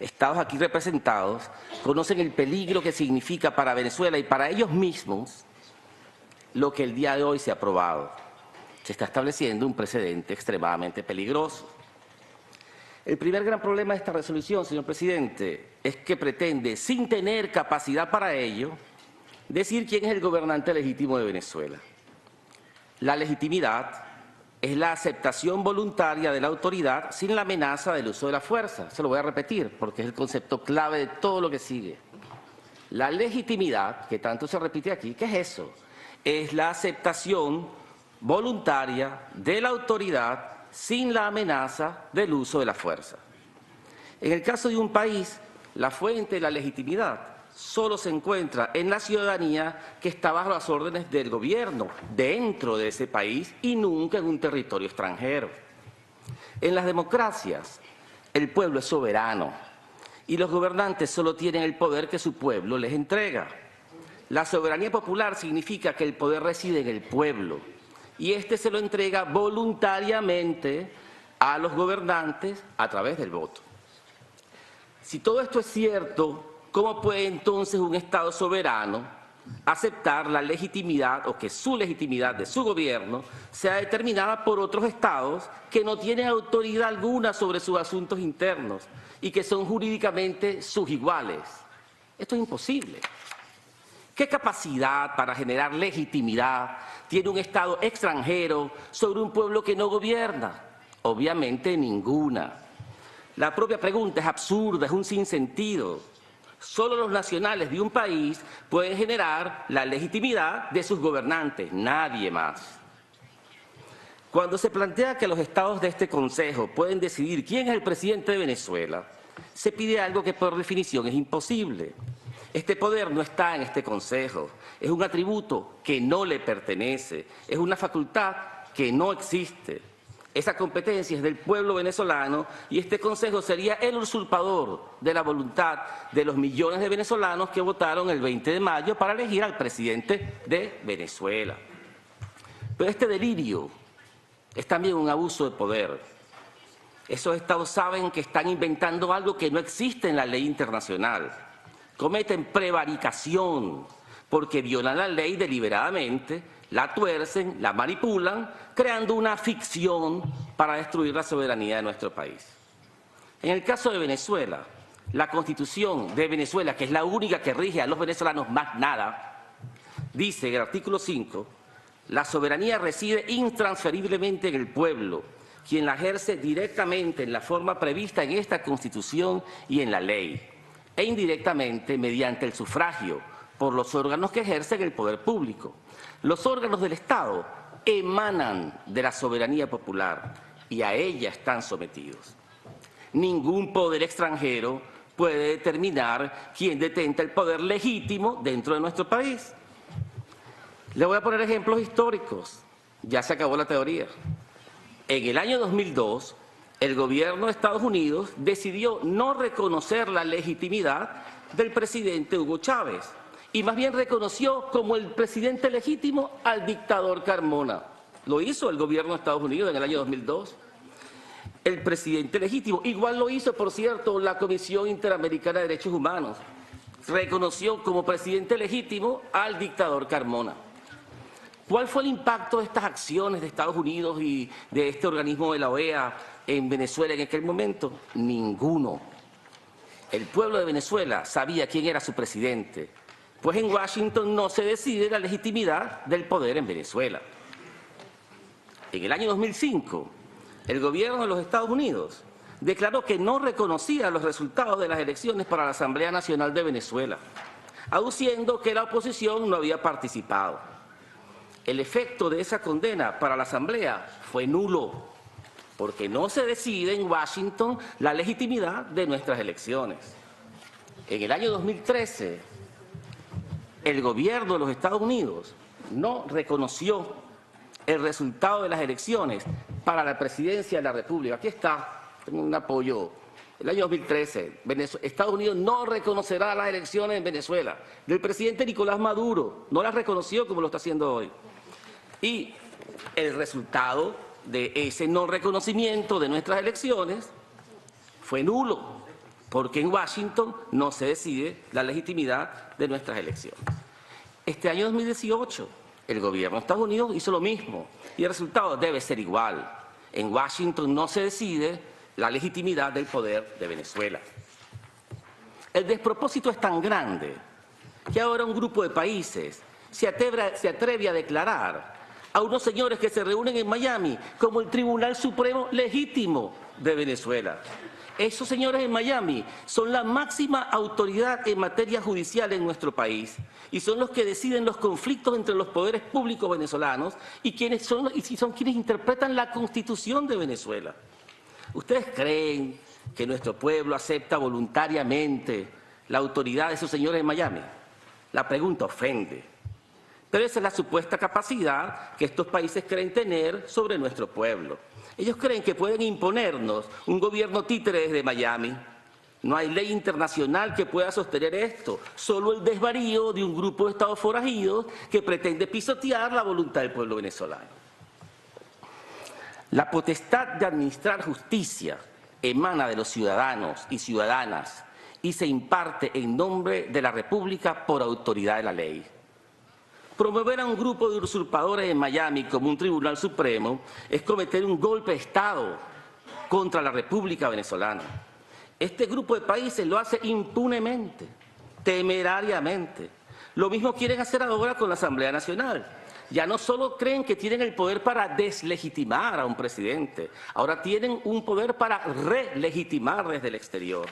estados aquí representados, conocen el peligro que significa para Venezuela y para ellos mismos lo que el día de hoy se ha aprobado. Se está estableciendo un precedente extremadamente peligroso. El primer gran problema de esta resolución, señor presidente, es que pretende, sin tener capacidad para ello, decir quién es el gobernante legítimo de Venezuela. La legitimidad es la aceptación voluntaria de la autoridad sin la amenaza del uso de la fuerza. Se lo voy a repetir porque es el concepto clave de todo lo que sigue. La legitimidad, que tanto se repite aquí, ¿qué es eso? Es la aceptación voluntaria de la autoridad sin la amenaza del uso de la fuerza. En el caso de un país, la fuente de la legitimidad solo se encuentra en la ciudadanía que está bajo las órdenes del gobierno dentro de ese país y nunca en un territorio extranjero. En las democracias, el pueblo es soberano y los gobernantes solo tienen el poder que su pueblo les entrega. La soberanía popular significa que el poder reside en el pueblo y éste se lo entrega voluntariamente a los gobernantes a través del voto. Si todo esto es cierto, ¿cómo puede entonces un Estado soberano aceptar la legitimidad o que su legitimidad de su gobierno sea determinada por otros Estados que no tienen autoridad alguna sobre sus asuntos internos y que son jurídicamente sus iguales? Esto es imposible. ¿Qué capacidad para generar legitimidad tiene un Estado extranjero sobre un pueblo que no gobierna? Obviamente ninguna. La propia pregunta es absurda, es un sinsentido. Solo los nacionales de un país pueden generar la legitimidad de sus gobernantes, nadie más. Cuando se plantea que los estados de este Consejo pueden decidir quién es el presidente de Venezuela, se pide algo que por definición es imposible. Este poder no está en este Consejo, es un atributo que no le pertenece, es una facultad que no existe. Esa competencia es del pueblo venezolano y este Consejo sería el usurpador de la voluntad de los millones de venezolanos que votaron el 20 de mayo para elegir al presidente de Venezuela. Pero este delirio es también un abuso de poder. Esos estados saben que están inventando algo que no existe en la ley internacional. Cometen prevaricación porque violan la ley deliberadamente, la tuercen, la manipulan, creando una ficción para destruir la soberanía de nuestro país. En el caso de Venezuela, la Constitución de Venezuela, que es la única que rige a los venezolanos más nada, dice en el artículo 5, la soberanía reside intransferiblemente en el pueblo, quien la ejerce directamente en la forma prevista en esta Constitución y en la ley, e indirectamente mediante el sufragio por los órganos que ejercen el poder público. Los órganos del Estado emanan de la soberanía popular y a ella están sometidos. Ningún poder extranjero puede determinar quién detenta el poder legítimo dentro de nuestro país. Le voy a poner ejemplos históricos. Ya se acabó la teoría. En el año 2002, el gobierno de Estados Unidos decidió no reconocer la legitimidad del presidente Hugo Chávez y más bien reconoció como el presidente legítimo al dictador Carmona. Lo hizo el gobierno de Estados Unidos en el año 2002. El presidente legítimo, igual lo hizo, por cierto, la Comisión Interamericana de Derechos Humanos. Reconoció como presidente legítimo al dictador Carmona. ¿Cuál fue el impacto de estas acciones de Estados Unidos y de este organismo de la OEA en Venezuela en aquel momento? Ninguno. El pueblo de Venezuela sabía quién era su presidente, pues en Washington no se decide la legitimidad del poder en Venezuela. En el año 2005, el gobierno de los Estados Unidos declaró que no reconocía los resultados de las elecciones para la Asamblea Nacional de Venezuela, aduciendo que la oposición no había participado. El efecto de esa condena para la Asamblea fue nulo, porque no se decide en Washington la legitimidad de nuestras elecciones. En el año 2013, el gobierno de los Estados Unidos no reconoció el resultado de las elecciones para la presidencia de la República. Aquí está, tengo un apoyo. El año 2013, Estados Unidos no reconocerá las elecciones en Venezuela. Del presidente Nicolás Maduro, no las reconoció como lo está haciendo hoy. Y el resultado de ese no reconocimiento de nuestras elecciones fue nulo, porque en Washington no se decide la legitimidad de nuestras elecciones. Este año 2018, el gobierno de Estados Unidos hizo lo mismo y el resultado debe ser igual. En Washington no se decide la legitimidad del poder de Venezuela. El despropósito es tan grande que ahora un grupo de países se atreve a declarar a unos señores que se reúnen en Miami como el Tribunal Supremo legítimo de Venezuela. Esos señores en Miami son la máxima autoridad en materia judicial en nuestro país y son los que deciden los conflictos entre los poderes públicos venezolanos y son quienes interpretan la Constitución de Venezuela. ¿Ustedes creen que nuestro pueblo acepta voluntariamente la autoridad de esos señores en Miami? La pregunta ofende. Pero esa es la supuesta capacidad que estos países creen tener sobre nuestro pueblo. Ellos creen que pueden imponernos un gobierno títere desde Miami. No hay ley internacional que pueda sostener esto, solo el desvarío de un grupo de estados forajidos que pretende pisotear la voluntad del pueblo venezolano. La potestad de administrar justicia emana de los ciudadanos y ciudadanas y se imparte en nombre de la República por autoridad de la ley. Promover a un grupo de usurpadores en Miami como un tribunal supremo es cometer un golpe de Estado contra la República Venezolana. Este grupo de países lo hace impunemente, temerariamente. Lo mismo quieren hacer ahora con la Asamblea Nacional. Ya no solo creen que tienen el poder para deslegitimar a un presidente, ahora tienen un poder para relegitimar desde el exterior.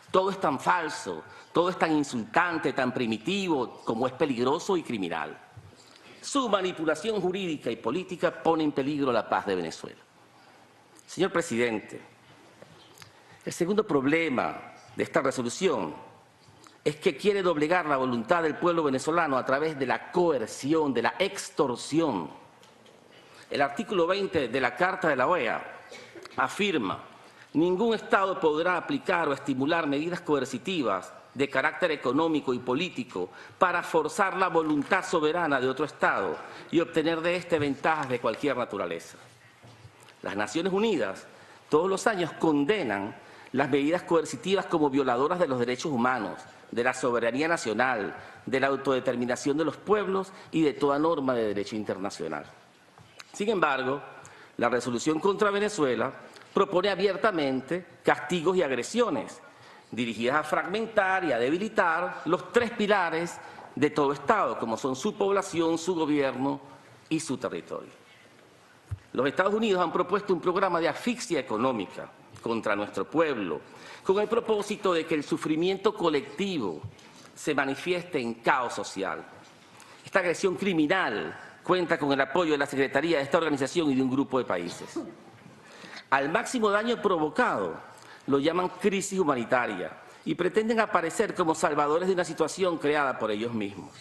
Todo es tan falso, todo es tan insultante, tan primitivo, como es peligroso y criminal. Su manipulación jurídica y política pone en peligro la paz de Venezuela. Señor presidente, el segundo problema de esta resolución es que quiere doblegar la voluntad del pueblo venezolano a través de la coerción, de la extorsión. El artículo 20 de la Carta de la OEA afirma: ningún Estado podrá aplicar o estimular medidas coercitivas de carácter económico y político para forzar la voluntad soberana de otro Estado y obtener de éste ventajas de cualquier naturaleza. Las Naciones Unidas todos los años condenan las medidas coercitivas como violadoras de los derechos humanos, de la soberanía nacional, de la autodeterminación de los pueblos y de toda norma de derecho internacional. Sin embargo, la resolución contra Venezuela propone abiertamente castigos y agresiones dirigidas a fragmentar y a debilitar los tres pilares de todo Estado, como son su población, su gobierno y su territorio. Los Estados Unidos han propuesto un programa de asfixia económica contra nuestro pueblo, con el propósito de que el sufrimiento colectivo se manifieste en caos social. Esta agresión criminal cuenta con el apoyo de la Secretaría de esta organización y de un grupo de países. Al máximo daño provocado lo llaman crisis humanitaria y pretenden aparecer como salvadores de una situación creada por ellos mismos.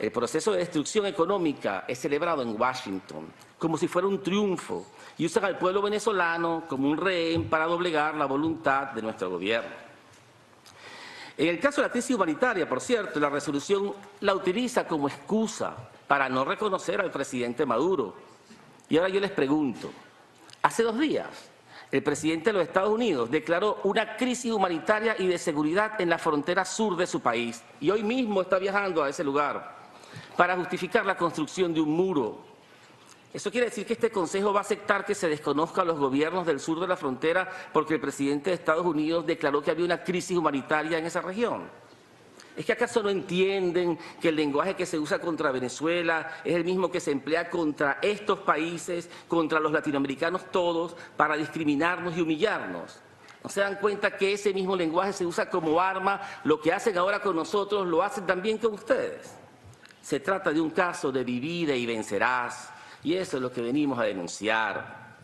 El proceso de destrucción económica es celebrado en Washington como si fuera un triunfo y usan al pueblo venezolano como un rehén para doblegar la voluntad de nuestro gobierno. En el caso de la crisis humanitaria, por cierto, la resolución la utiliza como excusa para no reconocer al presidente Maduro. Y ahora yo les pregunto, hace 2 días, el presidente de los Estados Unidos declaró una crisis humanitaria y de seguridad en la frontera sur de su país y hoy mismo está viajando a ese lugar para justificar la construcción de un muro. ¿Eso quiere decir que este Consejo va a aceptar que se desconozca a los gobiernos del sur de la frontera porque el presidente de Estados Unidos declaró que había una crisis humanitaria en esa región? ¿Es que acaso no entienden que el lenguaje que se usa contra Venezuela es el mismo que se emplea contra estos países, contra los latinoamericanos todos, para discriminarnos y humillarnos? ¿No se dan cuenta que ese mismo lenguaje se usa como arma? Lo que hacen ahora con nosotros lo hacen también con ustedes. Se trata de un caso de divide y vencerás, y eso es lo que venimos a denunciar.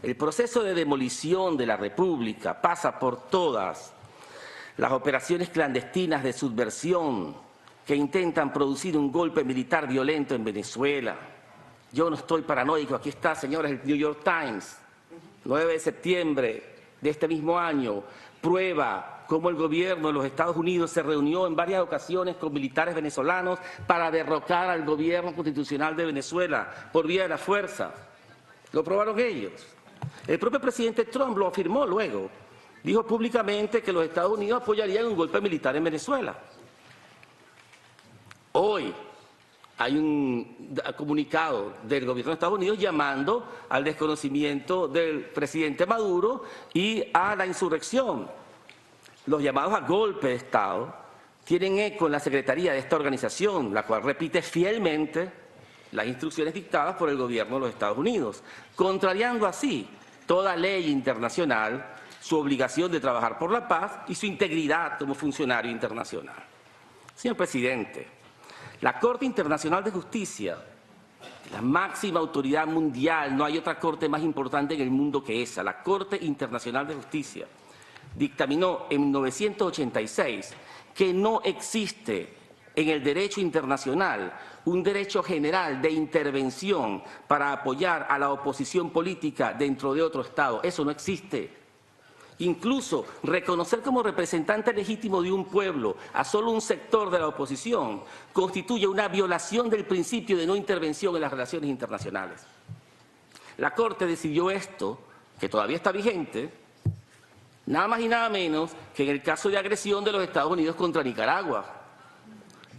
El proceso de demolición de la República pasa por todas las operaciones clandestinas de subversión que intentan producir un golpe militar violento en Venezuela. Yo no estoy paranoico, aquí está, señores, el New York Times, 9 de septiembre de este mismo año, prueba cómo el gobierno de los Estados Unidos se reunió en varias ocasiones con militares venezolanos para derrocar al gobierno constitucional de Venezuela por vía de la fuerza. Lo probaron ellos. El propio presidente Trump lo afirmó luego dijo públicamente que los Estados Unidos apoyarían un golpe militar en Venezuela. Hoy hay un comunicado del gobierno de Estados Unidos llamando al desconocimiento del presidente Maduro y a la insurrección. Los llamados a golpe de Estado tienen eco en la secretaría de esta organización, la cual repite fielmente las instrucciones dictadas por el gobierno de los Estados Unidos, contrariando así toda ley internacional, su obligación de trabajar por la paz y su integridad como funcionario internacional. Señor presidente, la Corte Internacional de Justicia, la máxima autoridad mundial, no hay otra corte más importante en el mundo que esa, la Corte Internacional de Justicia, dictaminó en 1986 que no existe en el derecho internacional un derecho general de intervención para apoyar a la oposición política dentro de otro Estado. Eso no existe. Incluso reconocer como representante legítimo de un pueblo a solo un sector de la oposición constituye una violación del principio de no intervención en las relaciones internacionales. La Corte decidió esto, que todavía está vigente, nada más y nada menos que en el caso de agresión de los Estados Unidos contra Nicaragua.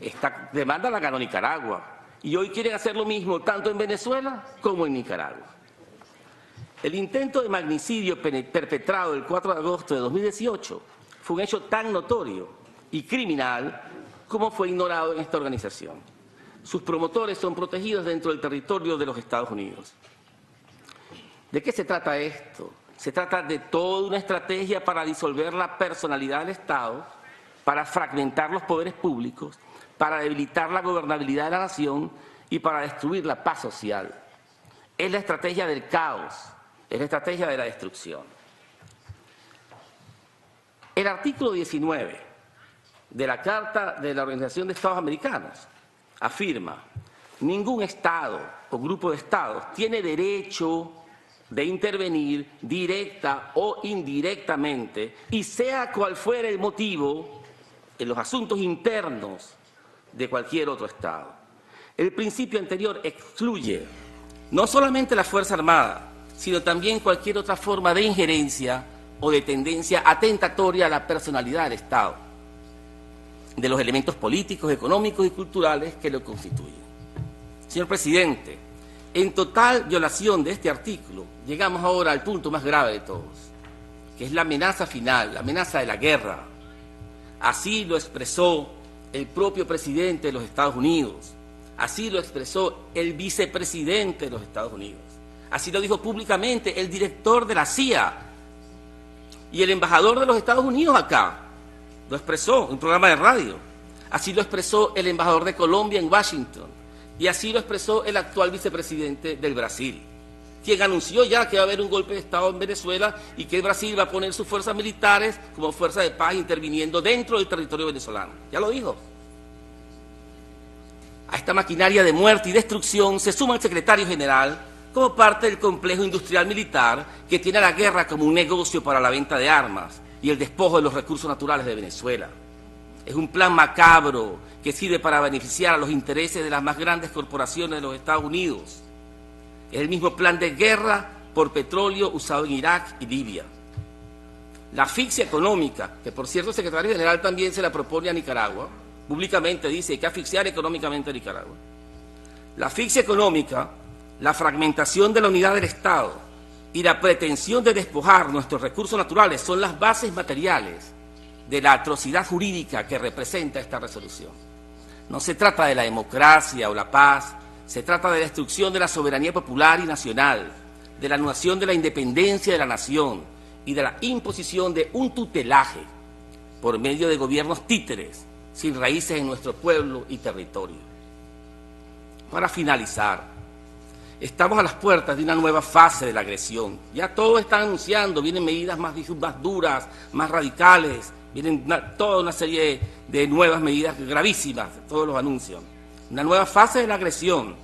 Esta demanda la ganó Nicaragua y hoy quieren hacer lo mismo tanto en Venezuela como en Nicaragua. El intento de magnicidio perpetrado el 4 de agosto de 2018 fue un hecho tan notorio y criminal como fue ignorado en esta organización. Sus promotores son protegidos dentro del territorio de los Estados Unidos. ¿De qué se trata esto? Se trata de toda una estrategia para disolver la personalidad del Estado, para fragmentar los poderes públicos, para debilitar la gobernabilidad de la nación y para destruir la paz social. Es la estrategia del caos. Es la estrategia de la destrucción. El artículo 19 de la Carta de la Organización de Estados Americanos afirma: ningún Estado o grupo de Estados tiene derecho de intervenir directa o indirectamente, y sea cual fuera el motivo, en los asuntos internos de cualquier otro Estado. El principio anterior excluye no solamente la Fuerza Armada, sino también cualquier otra forma de injerencia o de tendencia atentatoria a la personalidad del Estado, de los elementos políticos, económicos y culturales que lo constituyen. Señor presidente, en total violación de este artículo, llegamos ahora al punto más grave de todos, que es la amenaza final, la amenaza de la guerra. Así lo expresó el propio presidente de los Estados Unidos, así lo expresó el vicepresidente de los Estados Unidos. Así lo dijo públicamente el director de la CIA y el embajador de los Estados Unidos acá. Lo expresó en un programa de radio. Así lo expresó el embajador de Colombia en Washington. Y así lo expresó el actual vicepresidente del Brasil, quien anunció ya que va a haber un golpe de Estado en Venezuela y que Brasil va a poner sus fuerzas militares como fuerza de paz interviniendo dentro del territorio venezolano. Ya lo dijo. A esta maquinaria de muerte y destrucción se suma el secretario general como parte del complejo industrial militar que tiene a la guerra como un negocio para la venta de armas y el despojo de los recursos naturales de Venezuela. Es un plan macabro que sirve para beneficiar a los intereses de las más grandes corporaciones de los Estados Unidos. Es el mismo plan de guerra por petróleo usado en Irak y Libia. La asfixia económica, que por cierto el secretario general también se la propone a Nicaragua, públicamente dice que hay que asfixiar económicamente a Nicaragua. La asfixia económica, la fragmentación de la unidad del Estado y la pretensión de despojar nuestros recursos naturales son las bases materiales de la atrocidad jurídica que representa esta resolución. No se trata de la democracia o la paz, se trata de la destrucción de la soberanía popular y nacional, de la anulación de la independencia de la nación y de la imposición de un tutelaje por medio de gobiernos títeres sin raíces en nuestro pueblo y territorio. Para finalizar, estamos a las puertas de una nueva fase de la agresión. Ya todos están anunciando, vienen medidas más duras, más radicales, vienen toda una serie de nuevas medidas gravísimas, todos los anuncios. Una nueva fase de la agresión